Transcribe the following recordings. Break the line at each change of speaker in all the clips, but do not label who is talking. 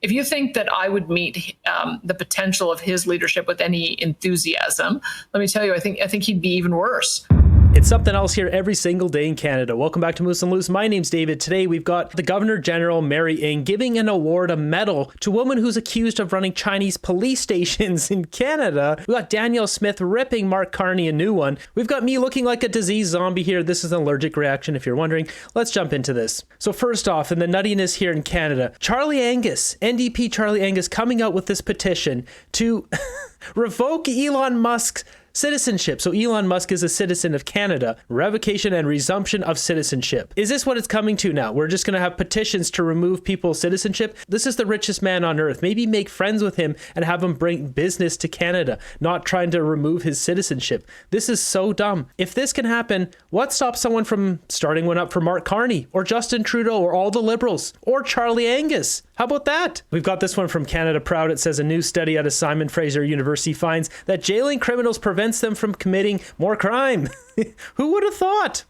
if you think that I would meet the potential of his leadership with any enthusiasm, let me tell you, I think he'd be even worse.
It's something else here every single day in Canada. Welcome back to Moose and Loose. My name's David. Today we've got the Governor General Mary Ng giving an award, a medal, to a woman who's accused of running Chinese police stations in Canada. We've got Danielle Smith ripping Mark Carney a new one. We've got me looking like a diseased zombie here. This is an allergic reaction if you're wondering. Let's jump into this. So first off, in the nuttiness here in Canada, Charlie Angus, NDP Charlie Angus, coming out with this petition to revoke Elon Musk's citizenship. So Elon Musk is a citizen of Canada. Revocation and resumption of citizenship. Is this what it's coming to now? We're just going to have petitions to remove people's citizenship? This is the richest man on earth. Maybe make friends with him and have him bring business to Canada, not trying to remove his citizenship. This is so dumb. If this can happen, what stops someone from starting one up for Mark Carney or Justin Trudeau or all the Liberals or Charlie Angus? How about that? We've got this one from Canada Proud. It says a new study out of Simon Fraser University finds that jailing criminals prevents them from committing more crime. Who would have thought?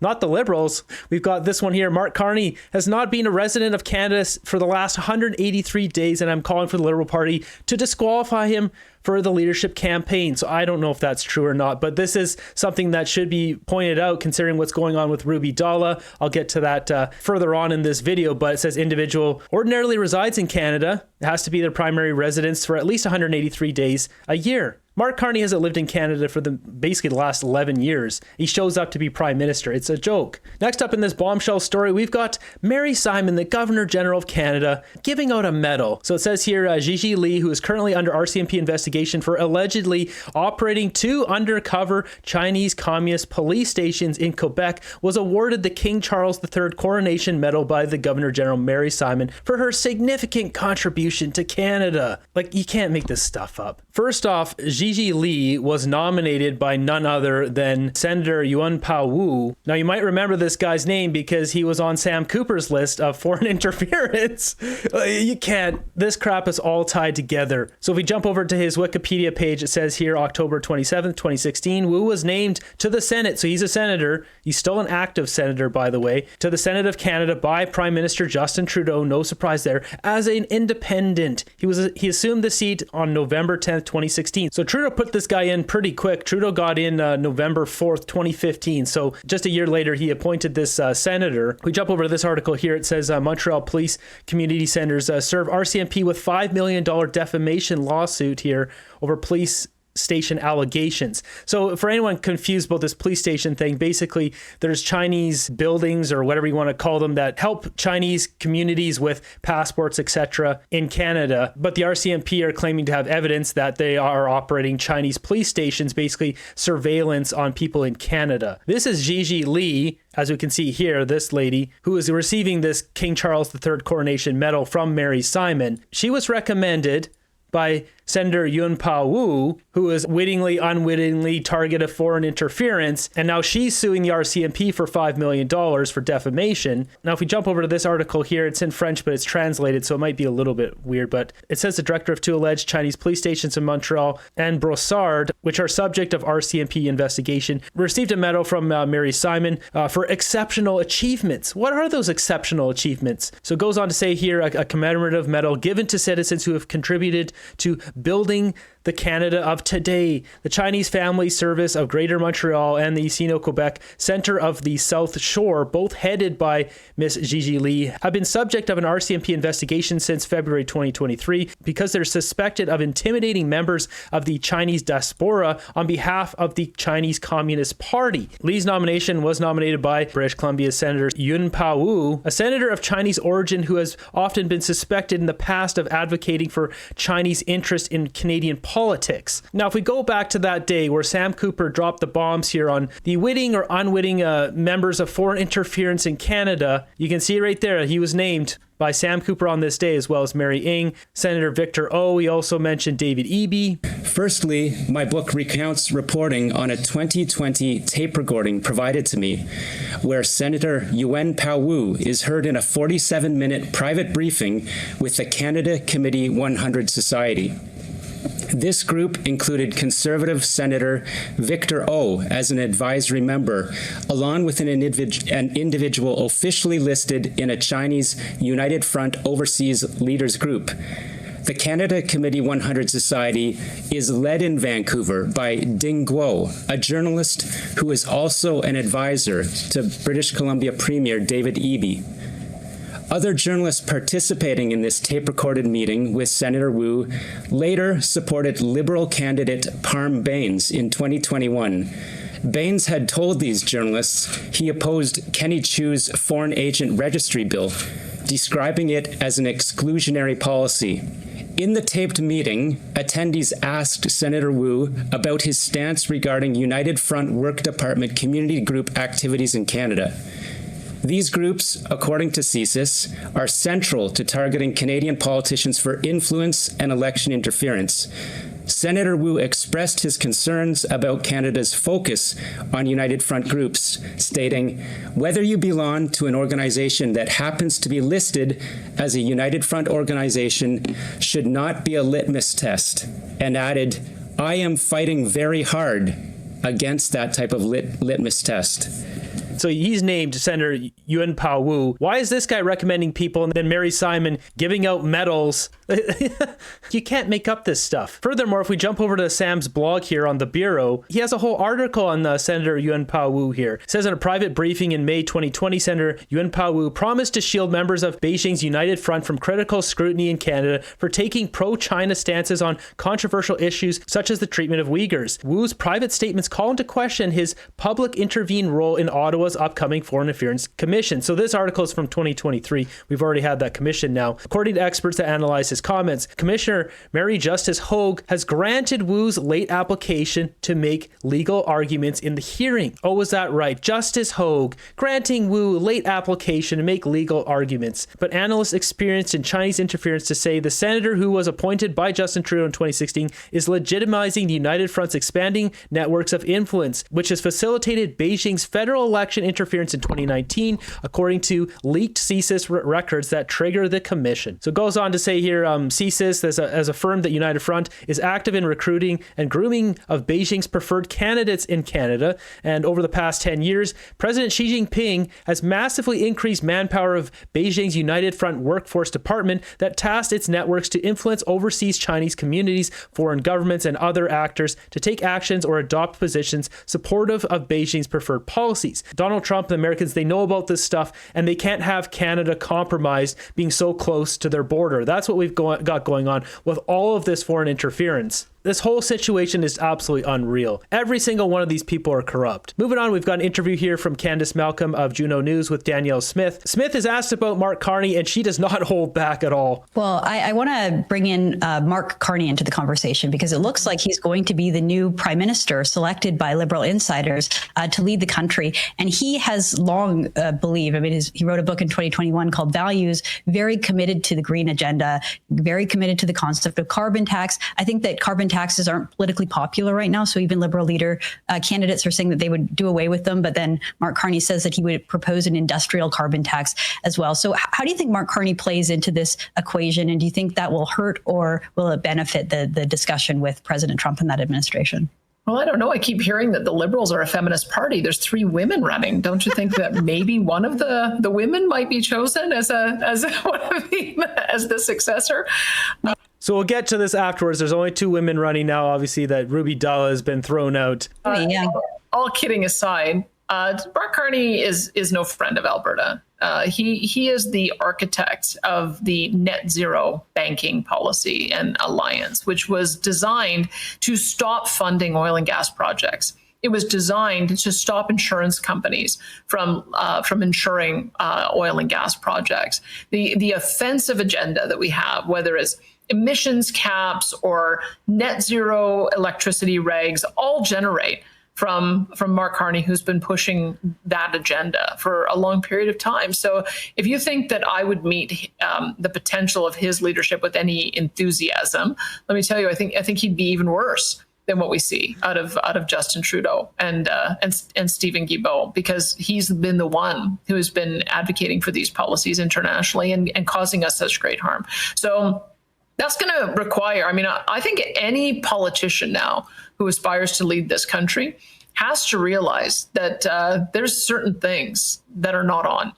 Not the Liberals. We've got this one here. Mark Carney has not been a resident of Canada for the last 183 days, and I'm calling for the Liberal Party to disqualify him for the leadership campaign. So I don't know if that's true or not, but this is something that should be pointed out considering what's going on with Ruby Dhalla. I'll get to that further on in this video, but it says individual ordinarily resides in Canada. It has to be their primary residence for at least 183 days a year. Mark Carney hasn't lived in Canada for basically the last 11 years. He shows up to be Prime Minister. It's a joke. Next up in this bombshell story, we've got Mary Simon, the Governor General of Canada, giving out a medal. So it says here, Gigi Lee, who is currently under RCMP investigation for allegedly operating 2 undercover Chinese Communist police stations in Quebec, was awarded the King Charles III Coronation Medal by the Governor General Mary Simon for her significant contribution to Canada. Like, you can't make this stuff up. First off, Gigi Lee was nominated by none other than Senator Yuan Pao Wu. Now, you might remember this guy's name because he was on Sam Cooper's list of foreign interference. You can't. This crap is all tied together. So if we jump over to his Wikipedia page, it says here, October 27th, 2016, Wu was named to the Senate. So he's a senator. He's still an active senator, by the way, to the Senate of Canada by Prime Minister Justin Trudeau. No surprise there. As an independent, he assumed the seat on November 10th, 2016. So Trudeau put this guy in pretty quick. Trudeau got in November 4th, 2015. So just a year later, he appointed this senator. We jump over to this article here. It says Montreal Police Community Centers serve RCMP with $5 million defamation lawsuit here over police station allegations. So for anyone confused about this police station thing, basically there's Chinese buildings or whatever you want to call them that help Chinese communities with passports, etc. in Canada. But the RCMP are claiming to have evidence that they are operating Chinese police stations, basically surveillance on people in Canada. This is Gigi Lee, as we can see here, this lady who is receiving this King Charles III Coronation Medal from Mary Simon. She was recommended by Senator Yuan Pao Wu, who is unwittingly target of foreign interference, and now she's suing the RCMP for $5 million for defamation. Now, if we jump over to this article here, it's in French, but it's translated, so it might be a little bit weird, but it says the director of 2 alleged Chinese police stations in Montreal and Brossard, which are subject of RCMP investigation, received a medal from Mary Simon for exceptional achievements. What are those exceptional achievements? So it goes on to say here, a commemorative medal given to citizens who have contributed to building the Canada of today. The Chinese Family Service of Greater Montreal and the Sino Quebec Center of the South Shore, both headed by Miss Gigi Lee, have been subject of an RCMP investigation since February 2023 because they're suspected of intimidating members of the Chinese diaspora on behalf of the Chinese Communist Party. Lee's nomination was nominated by British Columbia Senator Yuan Pao Wu, a senator of Chinese origin who has often been suspected in the past of advocating for Chinese interest in Canadian politics. Now, if we go back to that day where Sam Cooper dropped the bombs here on the witting or unwitting members of foreign interference in Canada, you can see right there, he was named by Sam Cooper on this day, as well as Mary Ng, Senator Victor O. He also mentioned David Eby.
Firstly, my book recounts reporting on a 2020 tape recording provided to me, where Senator Yuan Pao Wu is heard in a 47-minute private briefing with the Canada Committee 100 Society. This group included Conservative Senator Victor O as an advisory member, along with an individual officially listed in a Chinese United Front Overseas Leaders Group. The Canada Committee 100 Society is led in Vancouver by Ding Guo, a journalist who is also an advisor to British Columbia Premier David Eby. Other journalists participating in this tape-recorded meeting with Senator Wu later supported Liberal candidate Parm Bains in 2021. Bains had told these journalists he opposed Kenny Chu's Foreign Agent Registry Bill, describing it as an exclusionary policy. In the taped meeting, attendees asked Senator Wu about his stance regarding United Front Work Department community group activities in Canada. These groups, according to CSIS, are central to targeting Canadian politicians for influence and election interference. Senator Wu expressed his concerns about Canada's focus on United Front groups, stating, "Whether you belong to an organization that happens to be listed as a United Front organization should not be a litmus test," and added, "I am fighting very hard against that type of litmus test."
So he's named Senator Yuen Pao Wu. Why is this guy recommending people and then Mary Simon giving out medals? You can't make up this stuff. Furthermore, if we jump over to Sam's blog here on the Bureau, he has a whole article on Senator Yuen Pao Wu here. It says in a private briefing in May 2020, Senator Yuen Pao Wu promised to shield members of Beijing's United Front from critical scrutiny in Canada for taking pro-China stances on controversial issues such as the treatment of Uyghurs. Wu's private statements call into question his public intervene role in Ottawa's upcoming Foreign Affairs Commission. So this article is from 2023. We've already had that commission now. According to experts that analyze his comments, Commissioner Mary Justice Hogue has granted Wu's late application to make legal arguments in the hearing. Oh, was that right? Justice Hogue granting Wu late application to make legal arguments. But analysts experienced in Chinese interference to say the senator who was appointed by Justin Trudeau in 2016 is legitimizing the United Front's expanding networks of influence, which has facilitated Beijing's federal election interference in 2019, according to leaked CSIS records that trigger the commission. So it goes on to say here, CSIS has affirmed that United Front is active in recruiting and grooming of Beijing's preferred candidates in Canada. And over the past 10 years, President Xi Jinping has massively increased manpower of Beijing's United Front Workforce Department that tasked its networks to influence overseas Chinese communities, foreign governments, and other actors to take actions or adopt positions supportive of Beijing's preferred policies. Donald Trump and the Americans, they know about this stuff, and they can't have Canada compromised being so close to their border. That's what we've got going on with all of this foreign interference. This whole situation is absolutely unreal. Every single one of these people are corrupt. Moving on, we've got an interview here from Candace Malcolm of Juno News with Danielle Smith. Smith is asked about Mark Carney, and she does not hold back at all.
Well, I want to bring in Mark Carney into the conversation because it looks like he's going to be the new prime minister selected by Liberal insiders to lead the country. And he has long believed, he wrote a book in 2021 called Values, very committed to the green agenda, very committed to the concept of carbon tax. I think that carbon taxes aren't politically popular right now. So even Liberal leader candidates are saying that they would do away with them. But then Mark Carney says that he would propose an industrial carbon tax as well. So how do you think Mark Carney plays into this equation? And do you think that will hurt or will it benefit the discussion with President Trump and that administration?
Well, I don't know. I keep hearing that the Liberals are a feminist party. There's 3 women running. Don't you think that maybe one of the women might be chosen as the successor?
So we'll get to this afterwards. There's only 2 women running now. Obviously, that Ruby Dhalla has been thrown out.
All kidding aside, Mark Carney is no friend of Alberta. He is the architect of the net zero banking policy and alliance, which was designed to stop funding oil and gas projects. It was designed to stop insurance companies from insuring oil and gas projects. The offensive agenda that we have, whether it's emissions caps or net zero electricity regs, all generate from Mark Carney, who's been pushing that agenda for a long period of time. So if you think that I would meet the potential of his leadership with any enthusiasm, let me tell you, I think he'd be even worse than what we see out of Justin Trudeau and Stephen Guilbeault, because he's been the one who has been advocating for these policies internationally and causing us such great harm. So That's going to require, I think any politician now who aspires to lead this country has to realize that there's certain things that are not on.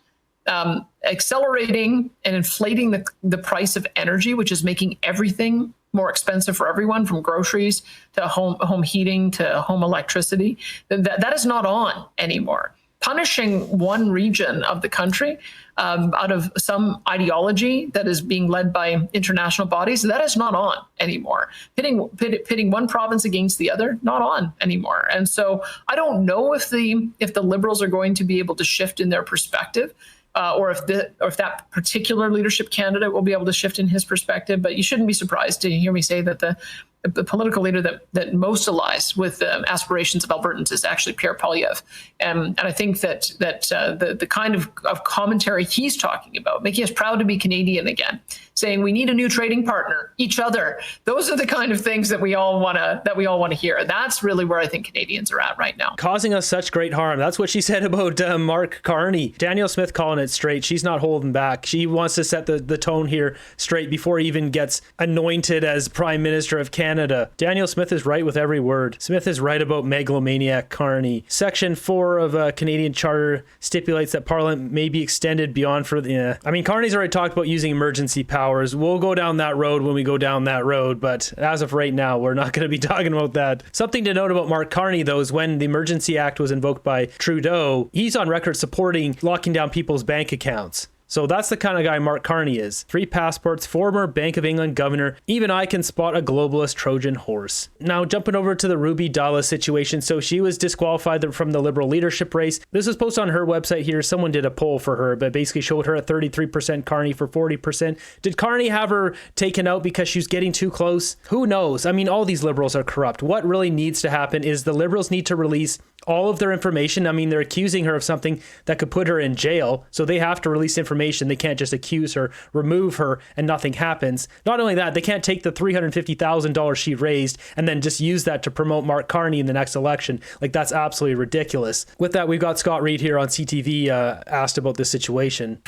Accelerating and inflating the price of energy, which is making everything more expensive for everyone, from groceries to home heating to home electricity, that is not on anymore. Punishing one region of the country out of some ideology that is being led by international bodies, that is not on anymore. Pitting one province against the other, not on anymore. And so I don't know if the Liberals are going to be able to shift in their perspective, or if that particular leadership candidate will be able to shift in his perspective. But you shouldn't be surprised to hear me say that the political leader that most aligns with the aspirations of Albertans is actually Pierre Poilievre. And I think that the kind of commentary he's talking about, making us proud to be Canadian again, saying we need a new trading partner, each other. Those are the kind of things that we all want to hear. That's really where I think Canadians are at right now.
Causing us such great harm. That's what she said about Mark Carney. Danielle Smith calling it straight. She's not holding back. She wants to set the tone here straight before he even gets anointed as Prime Minister of Canada. Danielle Smith is right with every word. Smith is right about megalomaniac Carney. Section 4 of Canadian Charter stipulates that Parliament may be extended beyond Carney's already talked about using emergency powers. We'll go down that road when we go down that road, but as of right now, we're not going to be talking about that. Something to note about Mark Carney, though, is when the Emergency Act was invoked by Trudeau, he's on record supporting locking down people's bank accounts. So that's the kind of guy Mark Carney is. 3 passports, former Bank of England governor. Even I can spot a globalist Trojan horse. Now, jumping over to the Ruby Dhalla situation. So she was disqualified from the Liberal leadership race. This was posted on her website here. Someone did a poll for her, but basically showed her at 33%, Carney for 40%. Did Carney have her taken out because she was getting too close? Who knows? All these Liberals are corrupt. What really needs to happen is the Liberals need to release all of their information. They're accusing her of something that could put her in jail, so they have to release information. They can't just accuse her, remove her, and nothing happens. Not only that, they can't take the $350,000 she raised and then just use that to promote Mark Carney in the next election. That's absolutely ridiculous. With that, we've got Scott Reed here on CTV asked about this situation.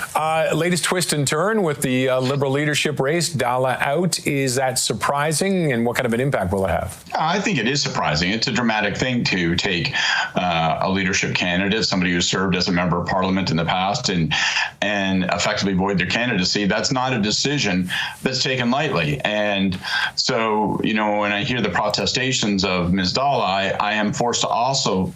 Latest twist and turn with the Liberal leadership race, Dhalla out. Is that surprising, and what kind of an impact will it have?
I think it is surprising. It's a dramatic thing to take a leadership candidate, somebody who served as a member of Parliament in the past, and effectively void their candidacy. That's not a decision that's taken lightly. And so, when I hear the protestations of Ms. Dhalla, I am forced to also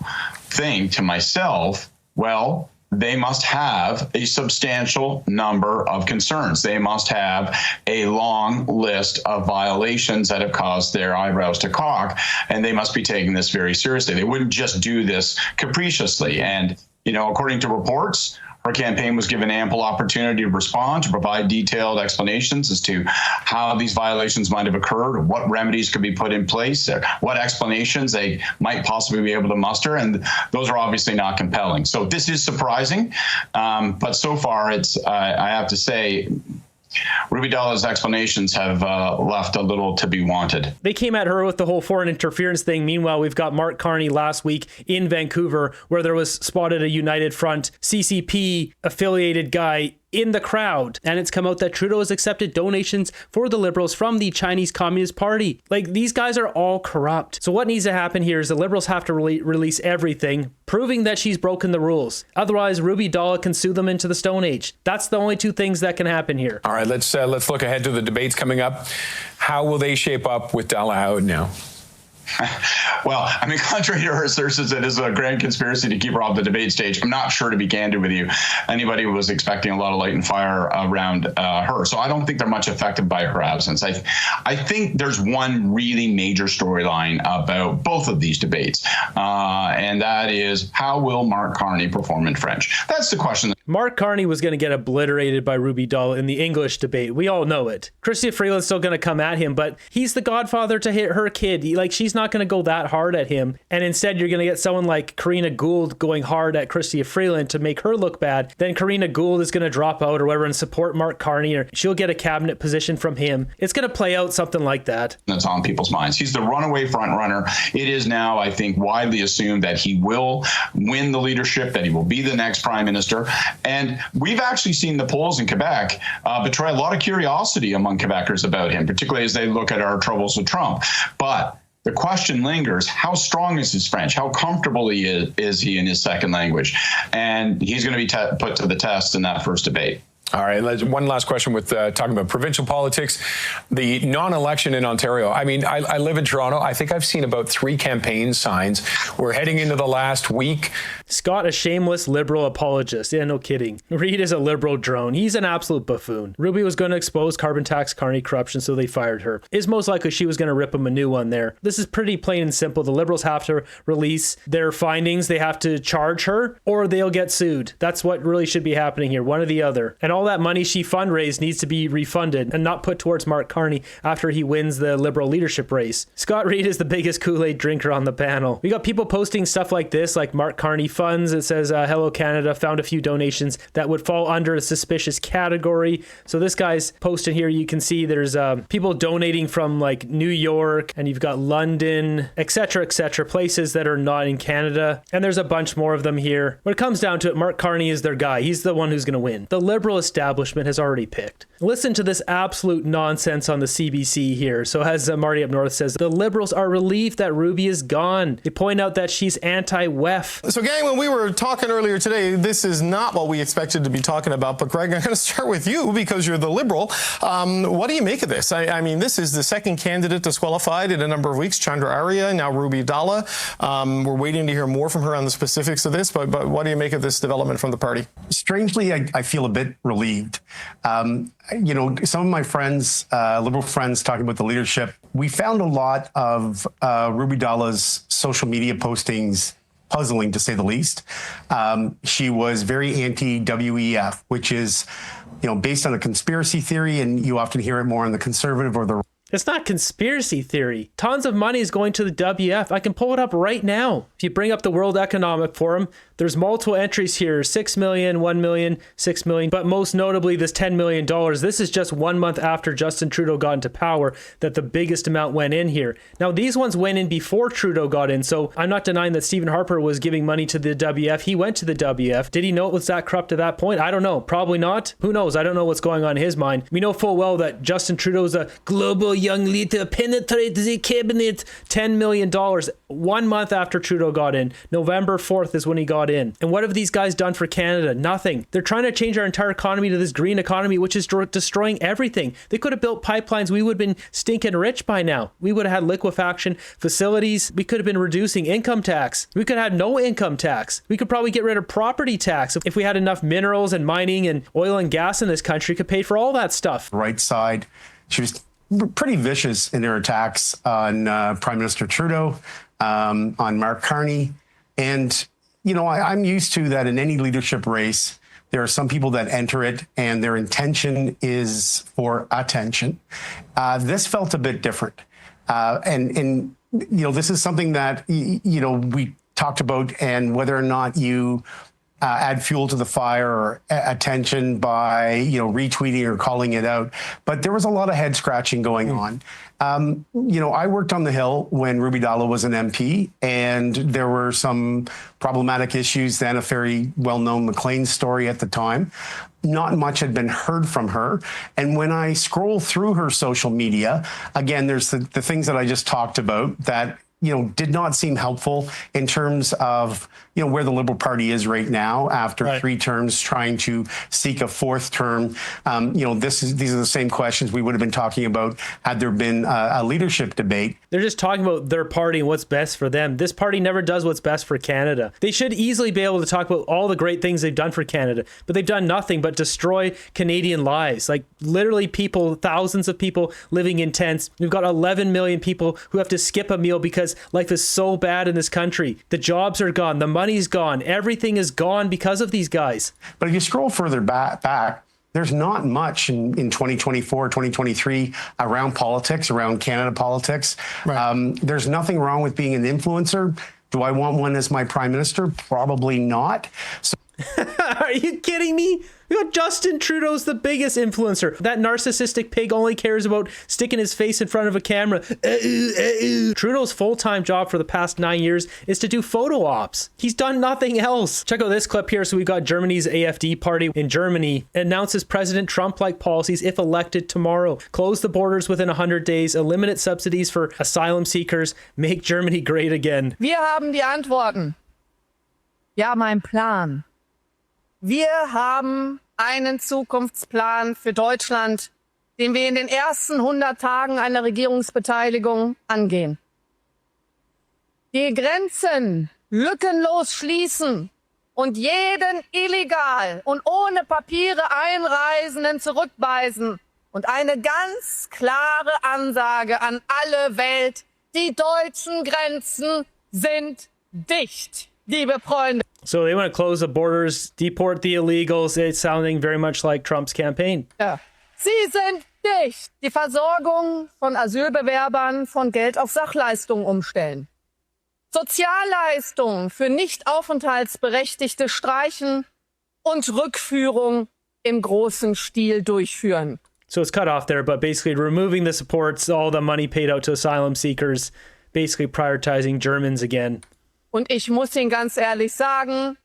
think to myself, well, they must have a substantial number of concerns. They must have a long list of violations that have caused their eyebrows to cock, and they must be taking this very seriously. They wouldn't just do this capriciously. And, according to reports, her campaign was given ample opportunity to respond, to provide detailed explanations as to how these violations might have occurred, what remedies could be put in place, what explanations they might possibly be able to muster, and those are obviously not compelling. So this is surprising, but so far I have to say, Ruby Dhalla's explanations have left a little to be wanted.
They came at her with the whole foreign interference thing. Meanwhile, we've got Mark Carney last week in Vancouver, where there was spotted a United Front CCP affiliated guy in the crowd. And it's come out that Trudeau has accepted donations for the Liberals from the Chinese Communist Party. These guys are all corrupt. So what needs to happen here is the Liberals have to release everything, proving that she's broken the rules. Otherwise, Ruby Dhalla can sue them into the Stone Age. That's the only two things that can happen here.
All right, let's look ahead to the debates coming up. How will they shape up with Dhalla out now?
Well, contrary to her assertions, it is a grand conspiracy to keep her off the debate stage. I'm not sure, to be candid with you, anybody was expecting a lot of light and fire around her. So I don't think they're much affected by her absence. I think there's one really major storyline about both of these debates, and that is, how will Mark Carney perform in French? That's the question.
Mark Carney was going to get obliterated by Ruby Dhalla in the English debate. We all know it. Chrystia Freeland's still going to come at him, but he's the godfather to hit her kid. She's not going to go that hard at him. And instead, you're going to get someone like Karina Gould going hard at Chrystia Freeland to make her look bad. Then Karina Gould is going to drop out or whatever and support Mark Carney, or she'll get a cabinet position from him. It's going to play out something like that.
That's on people's minds. He's the runaway front runner. It is now, I think, widely assumed that he will win the leadership, that he will be the next prime minister. And we've actually seen the polls in Quebec betray a lot of curiosity among Quebecers about him, particularly as they look at our troubles with Trump. But the question lingers, how strong is his French? How comfortable is he in his second language? And he's going to be put to the test in that first debate.
All right, one last question with talking about provincial politics, the non-election in Ontario. I mean, I live in Toronto. I think I've seen about 3 campaign signs. We're heading into the last week.
Scott, a shameless liberal apologist. Yeah, no kidding. Reid is a liberal drone. He's an absolute buffoon. Ruby was going to expose carbon tax, Carney corruption, so they fired her. It's most likely she was going to rip him a new one there. This is pretty plain and simple. The Liberals have to release their findings. They have to charge her or they'll get sued. That's what really should be happening here, one or the other. And all that money she fundraised needs to be refunded and not put towards Mark Carney after he wins the Liberal leadership race. Scott Reid is the biggest Kool-Aid drinker on the panel. We got people posting stuff like this, like Mark Carney funds. It says, hello Canada, found a few donations that would fall under a suspicious category. So this guy's posting here, you can see there's people donating from like New York, and you've got London, etc., places that are not in Canada. And there's a bunch more of them here. When it comes down to it, Mark Carney is their guy. He's the one who's going to win. The Liberal establishment has already picked. Listen to this absolute nonsense on the CBC here. So as Marty up north says, the Liberals are relieved that Ruby is gone. They point out that she's anti-WEF.
So gang, when we were talking earlier today, this is not what we expected to be talking about. But Greg, I'm going to start with you because you're the Liberal. What do you make of this? I mean, this is the second candidate disqualified in a number of weeks, Chandra Arya, now Ruby Dhalla. We're waiting to hear more from her on the specifics of this, but what do you make of this development from the party?
Strangely, I feel a bit relieved. You know, some of my friends, Liberal friends, talking about the leadership, we found a lot of Ruby Dhalla's social media postings puzzling, to say the least. She was very anti-WEF, which is, you know, based on a conspiracy theory, and you often hear it more on the conservative or the...
It's not conspiracy theory. Tons of money is going to the WF. I can pull it up right now. If you bring up the World Economic Forum, there's multiple entries here, 6 million, 1 million, 6 million, but most notably this $10 million. This is just 1 month after Justin Trudeau got into power that the biggest amount went in here. Now, these ones went in before Trudeau got in, so I'm not denying that Stephen Harper was giving money to the WF. He went to the WF. Did he know it was that corrupt at that point? I don't know. Probably not. Who knows? I don't know what's going on in his mind. We know full well that Justin Trudeau's a global young leader, penetrate the cabinet, $10 million 1 month after Trudeau got in. November 4th is when he got in. And what have these guys done for Canada? Nothing. They're trying to change our entire economy to this green economy, which is destroying everything. They could have built pipelines. We would have been stinking rich by now. We would have had liquefaction facilities. We could have been reducing income tax. We could have had no income tax. We could probably get rid of property tax. If we had enough minerals and mining and oil and gas in this country, could pay for all that stuff.
Right side. She was pretty vicious in their attacks on Prime Minister Trudeau, on Mark Carney. And, you know, I'm used to that in any leadership race. There are some people that enter it and their intention is for attention. This felt a bit different. And, you know, this is something that, you know, we talked about, and whether or not you add fuel to the fire or attention by, you know, retweeting or calling it out. But there was a lot of head scratching going on. You know, I worked on the Hill when Ruby Dhalla was an MP, and there were some problematic issues then, a very well-known McLean story at the time. Not much had been heard from her. And when I scroll through her social media, again, there's the things that I just talked about that, you know, did not seem helpful in terms of, you know, where the Liberal Party is right now after 3 terms, trying to seek a 4th term. You know, these are the same questions we would have been talking about had there been a leadership debate. They're
just talking about their party and what's best for them. This party never does what's best for Canada. They should easily be able to talk about all the great things they've done for Canada, but they've done nothing but destroy Canadian lives. Like literally people, thousands of people living in tents. We've got 11 million people who have to skip a meal because life is so bad in this country. The jobs are gone. The money's gone. Everything is gone because of these guys.
But if you scroll further back, there's not much in 2024, 2023 around politics, around Canada politics. Right. There's nothing wrong with being an influencer. Do I want one as my prime minister? Probably not. So
Are you kidding me? We got Justin Trudeau's the biggest influencer. That narcissistic pig only cares about sticking his face in front of a camera. Trudeau's full-time job for the past 9 years is to do photo ops. He's done nothing else. Check out this clip here. So we got Germany's AfD party in Germany announces President Trump-like policies if elected tomorrow. Close the borders within 100 days, eliminate subsidies for asylum seekers, make Germany great again.
Wir haben die Antworten. Wir haben einen Plan. Wir haben einen Zukunftsplan für Deutschland, den wir in den ersten 100 Tagen einer Regierungsbeteiligung angehen. Die Grenzen lückenlos schließen und jeden illegal und ohne Papiere Einreisenden zurückweisen. Und eine ganz klare Ansage an alle Welt: Die deutschen Grenzen sind dicht, liebe Freunde.
So they want to close the borders, deport the illegals. It's sounding very much like Trump's campaign.
Ja. Sie sind dicht. Die Versorgung von Asylbewerbern von Geld auf Sachleistungen umstellen. Sozialleistungen für nicht aufenthaltsberechtigte streichen und Rückführung im großen Stil durchführen.
So it's cut off there, but basically removing the supports, all the money paid out to asylum seekers, basically prioritizing Germans again.
Und ich muss Ihnen ganz ehrlich sagen,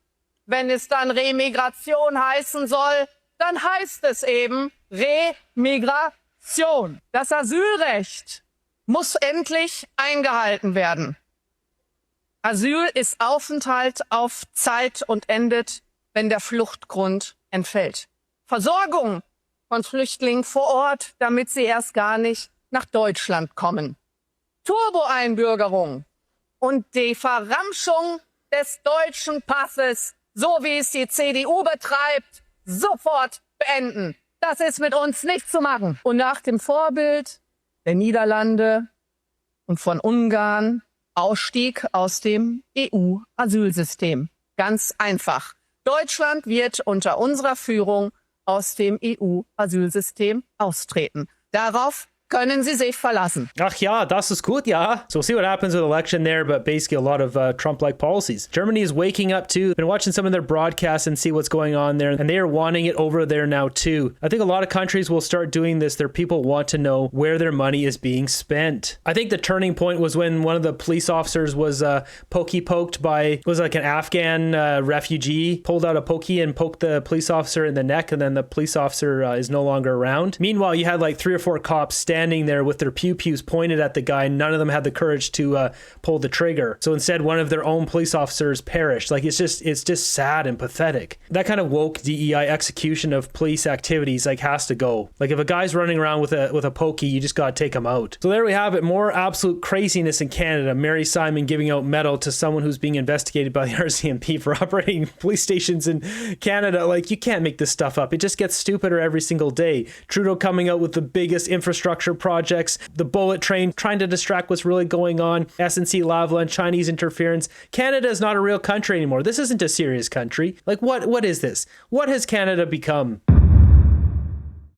wenn es dann Remigration heißen soll, dann heißt es eben Remigration. Das Asylrecht muss endlich eingehalten werden. Asyl ist Aufenthalt auf Zeit und endet, wenn der Fluchtgrund entfällt. Versorgung von Flüchtlingen vor Ort, damit sie erst gar nicht nach Deutschland kommen. Turbo-Einbürgerung und die Verramschung des deutschen Passes, so wie es die CDU betreibt, sofort beenden. Das ist mit uns nicht zu machen. Und nach dem Vorbild der Niederlande und von Ungarn Ausstieg aus dem EU-Asylsystem. Ganz einfach. Deutschland wird unter unserer Führung aus dem EU-Asylsystem austreten. Darauf können Sie sich verlassen.
Ach ja, das ist gut, ja. So we'll see what happens with election there, but basically a lot of Trump-like policies. Germany is waking up too. Been watching some of their broadcasts and see what's going on there, and they are wanting it over there now too. I think a lot of countries will start doing this. Their people want to know where their money is being spent. I think the turning point was when one of the police officers was poked by, was like an Afghan refugee, pulled out a pokey and poked the police officer in the neck, and then the police officer is no longer around. Meanwhile, you had like 3 or 4 cops standing there with their pew-pews pointed at the guy. None of them had the courage to pull the trigger. So instead, one of their own police officers perished. Like, it's just sad and pathetic. That kind of woke DEI execution of police activities like has to go. Like, if a guy's running around with a pokey, you just gotta take him out. So there we have it. More absolute craziness in Canada. Mary Simon giving out medal to someone who's being investigated by the RCMP for operating police stations in Canada. Like, you can't make this stuff up. It just gets stupider every single day. Trudeau coming out with the biggest infrastructure projects, the bullet train trying to distract what's really going on, SNC Lavalin, Chinese interference. Canada is not a real country anymore. This isn't a serious country. Like, what is this? What has Canada become?